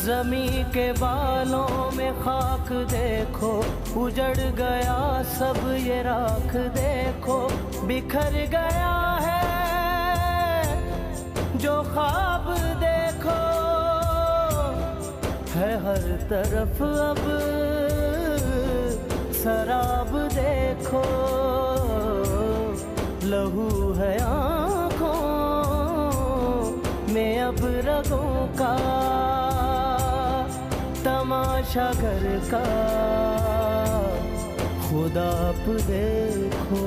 जमी के बालों में खाक देखो, उजड़ गया सब ये राख देखो। बिखर गया है जो ख्वाब देखो, है हर तरफ अब शराब देखो। लहू है आँखों में अब रगों का, तमाशा घर का खुदा आप देखो।